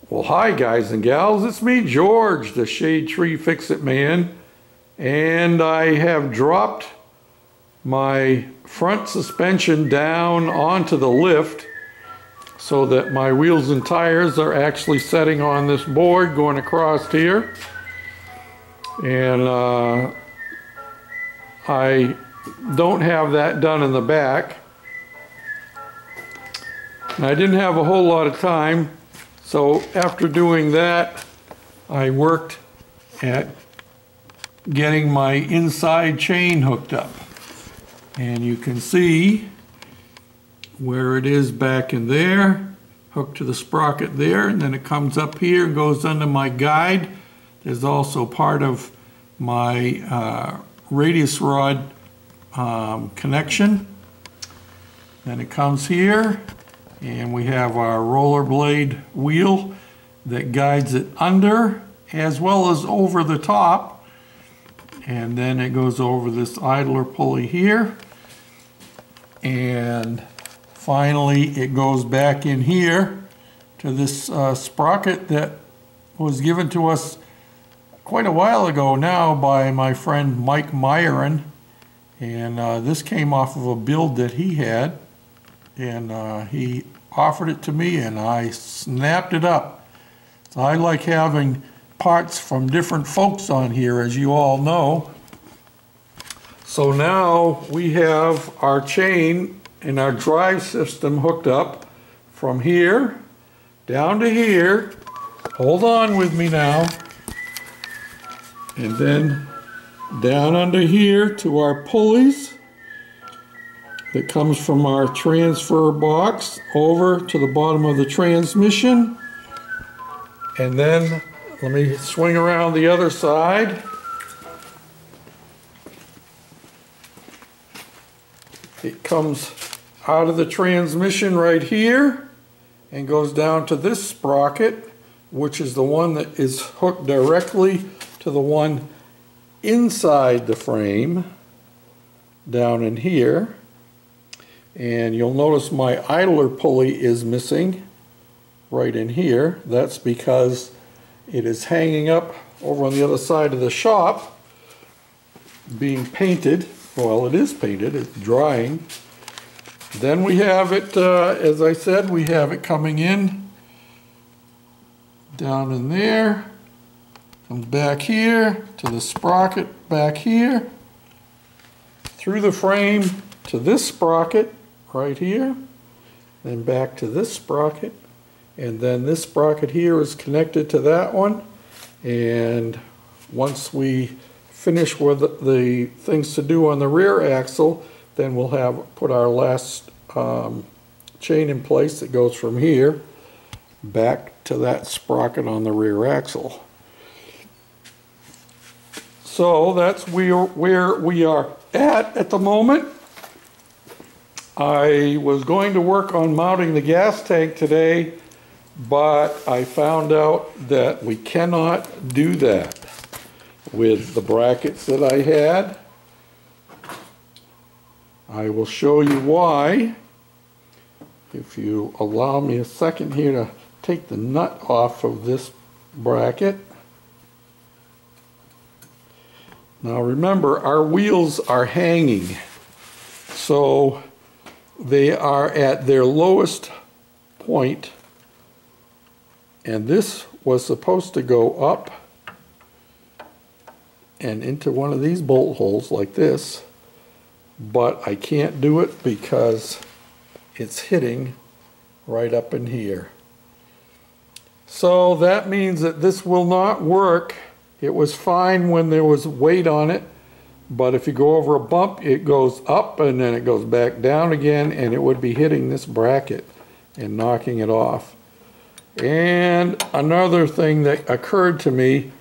Well, hi guys and gals, it's me, George, the Shade Tree Fix-It Man, and I have dropped my front suspension down onto the lift so that my wheels and tires are actually setting on this board going across here. And I don't have that done in the back. And I didn't have a whole lot of time. So after doing that, I worked at getting my inside chain hooked up. And you can see where it is back in there, hooked to the sprocket there, and then it comes up here and goes under my guide. There's also part of my radius rod connection. Then it comes here. And we have our rollerblade wheel that guides it under as well as over the top. And then it goes over this idler pulley here. And finally it goes back in here to this sprocket that was given to us quite a while ago now by my friend Mike Myron. And this came off of a build that he had. And he offered it to me and I snapped it up. So I like having parts from different folks on here, as you all know. So now we have our chain and our drive system hooked up from here down to here. Hold on with me now. And then down under here to our pulleys that comes from our transfer box over to the bottom of the transmission. And then let me swing around the other side. It comes out of the transmission right here and goes down to this sprocket, which is the one that is hooked directly to the one inside the frame down in here. And you'll notice my idler pulley is missing right in here. That's because it is hanging up over on the other side of the shop, being painted. Well, it is painted, it's drying. Then we have it, as I said, we have it coming in, down in there, comes back here, to the sprocket back here, through the frame to this sprocket, right here, then back to this sprocket, and then this sprocket here is connected to that one. And once we finish with the things to do on the rear axle, then we'll have put our last chain in place that goes from here back to that sprocket on the rear axle. So that's where we are at the moment. I was going to work on mounting the gas tank today, but I found out that we cannot do that with the brackets that I had. I will show you why. If you allow me a second here to take the nut off of this bracket. Now remember, our wheels are hanging, so they are at their lowest point, and this was supposed to go up and into one of these bolt holes like this, but I can't do it because it's hitting right up in here. So that means that this will not work. It was fine when there was weight on it, but if you go over a bump, it goes up and then it goes back down again, and it would be hitting this bracket and knocking it off. And another thing that occurred to me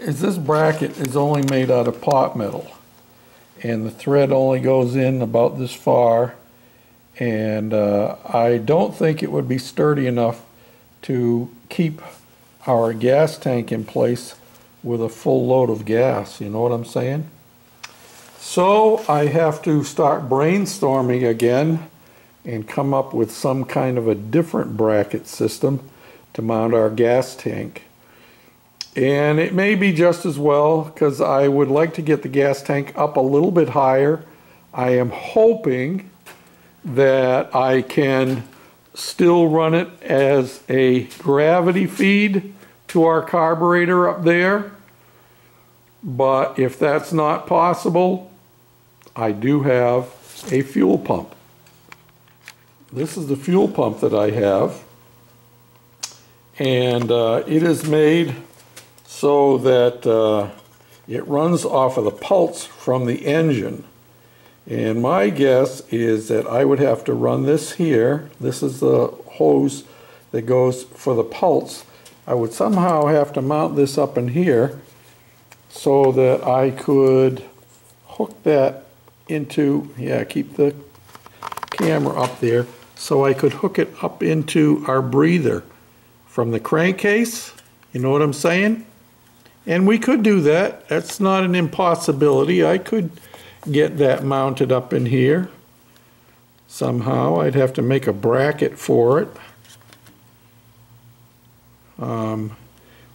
is this bracket is only made out of pot metal, and the thread only goes in about this far, and I don't think it would be sturdy enough to keep our gas tank in place with a full load of gas, you know what I'm saying? So I have to start brainstorming again and come up with some kind of a different bracket system to mount our gas tank. And it may be just as well, because I would like to get the gas tank up a little bit higher. I am hoping that I can still run it as a gravity feed to our carburetor up there. But if that's not possible, I do have a fuel pump. This is the fuel pump that I have. And it is made so that it runs off of the pulse from the engine. And my guess is that I would have to run this here. This is the hose that goes for the pulse. I would somehow have to mount this up in here so that I could hook that into, yeah, keep the camera up there, so I could hook it up into our breather from the crankcase. You know what I'm saying? And we could do that. That's not an impossibility. I could get that mounted up in here somehow. I'd have to make a bracket for it.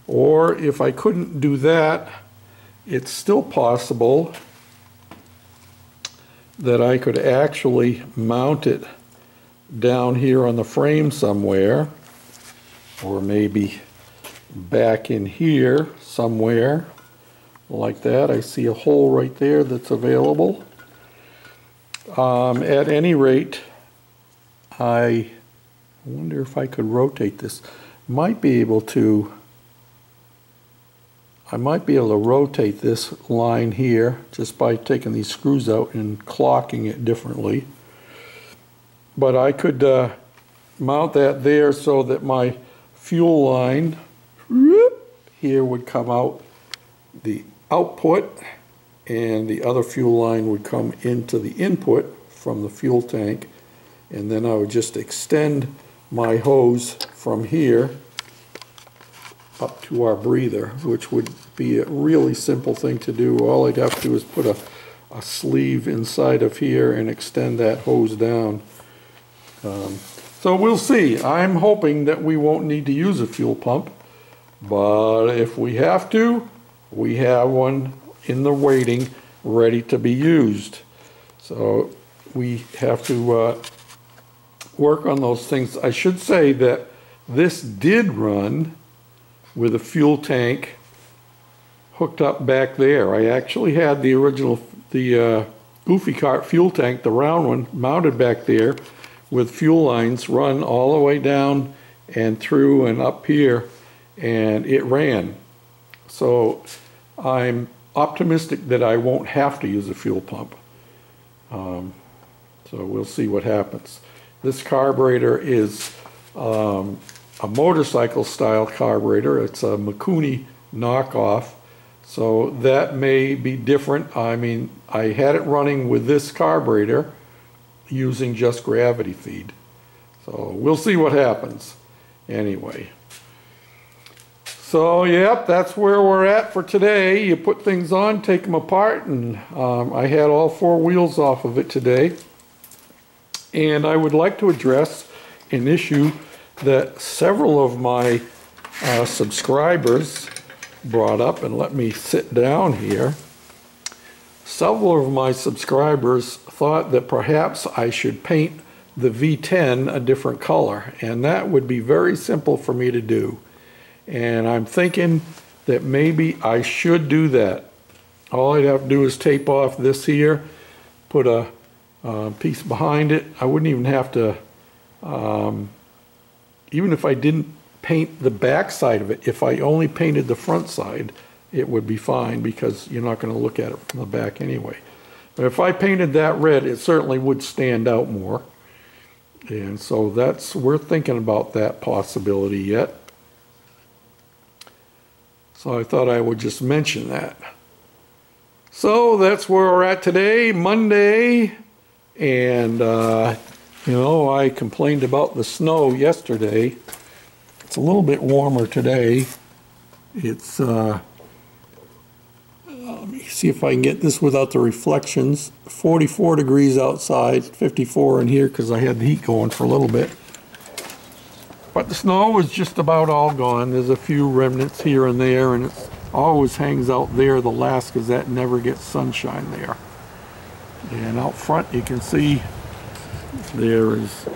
Or if I couldn't do that, it's still possible that I could actually mount it down here on the frame somewhere, or maybe back in here somewhere like that. I see a hole right there that's available. At any rate, I wonder if I could rotate this. I might be able to rotate this line here just by taking these screws out and clocking it differently. But I could mount that there so that my fuel line here would come out the output, and the other fuel line would come into the input from the fuel tank, and then I would just extend my hose from here up to our breather, which would be a really simple thing to do. All I'd have to do is put a sleeve inside of here and extend that hose down. So we'll see. I'm hoping that we won't need to use a fuel pump, but if we have to, we have one in the waiting, ready to be used. So we have to work on those things. I should say that this did run with a fuel tank hooked up back there. I actually had the original, the Goofy Cart fuel tank, the round one, mounted back there with fuel lines run all the way down and through and up here, and it ran. So I'm optimistic that I won't have to use a fuel pump. So we'll see what happens. This carburetor is a motorcycle style carburetor. It's a Mikuni knockoff, so that may be different. I mean, I had it running with this carburetor using just gravity feed. So we'll see what happens anyway. So yep, that's where we're at for today. You put things on, take them apart, and I had all four wheels off of it today. And I would like to address an issue that several of my subscribers brought up, and let me sit down here. Several of my subscribers thought that perhaps I should paint the V10 a different color, and that would be very simple for me to do. And I'm thinking that maybe I should do that. All I'd have to do is tape off this here, put a piece behind it. I wouldn't even have to, even if I didn't paint the back side of it, if I only painted the front side, it would be fine, because you're not going to look at it from the back anyway. But if I painted that red, it certainly would stand out more. And so we're thinking about that possibility yet. So I thought I would just mention that. So that's where we're at today, Monday. And, you know, I complained about the snow yesterday. It's a little bit warmer today. It's, let me see if I can get this without the reflections. 44 degrees outside, 54 in here because I had the heat going for a little bit. But the snow is just about all gone. There's a few remnants here and there, and it always hangs out there the last because that never gets sunshine there. And out front you can see there is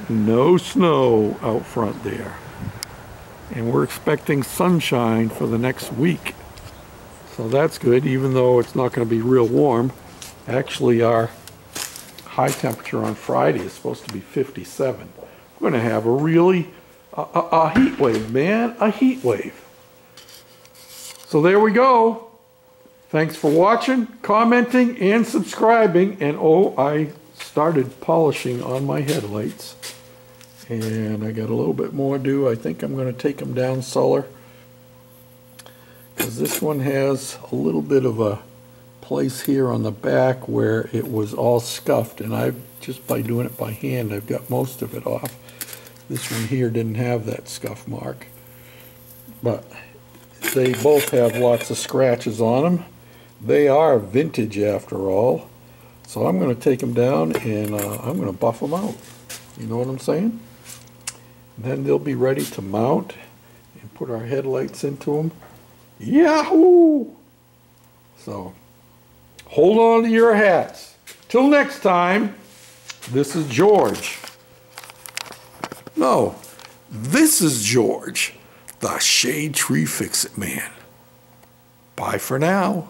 no snow out front there. And we're expecting sunshine for the next week. So that's good, even though it's not going to be real warm. Actually, our high temperature on Friday is supposed to be 57. We're going to have a really a heat wave, man, a heat wave. So there we go. Thanks for watching, commenting, and subscribing. And oh, I started polishing on my headlights. And I got a little bit more to do. I think I'm going to take them down solar, because this one has a little bit of a place here on the back where it was all scuffed, and I've just by doing it by hand I've got most of it off. This one here didn't have that scuff mark, but they both have lots of scratches on them. They are vintage after all, so I'm going to take them down and I'm going to buff them out. You know what I'm saying? Then they'll be ready to mount and put our headlights into them. Yahoo! So, hold on to your hats. Till next time, this is George. No, this is George, the Shade Tree Fix-It Man. Bye for now.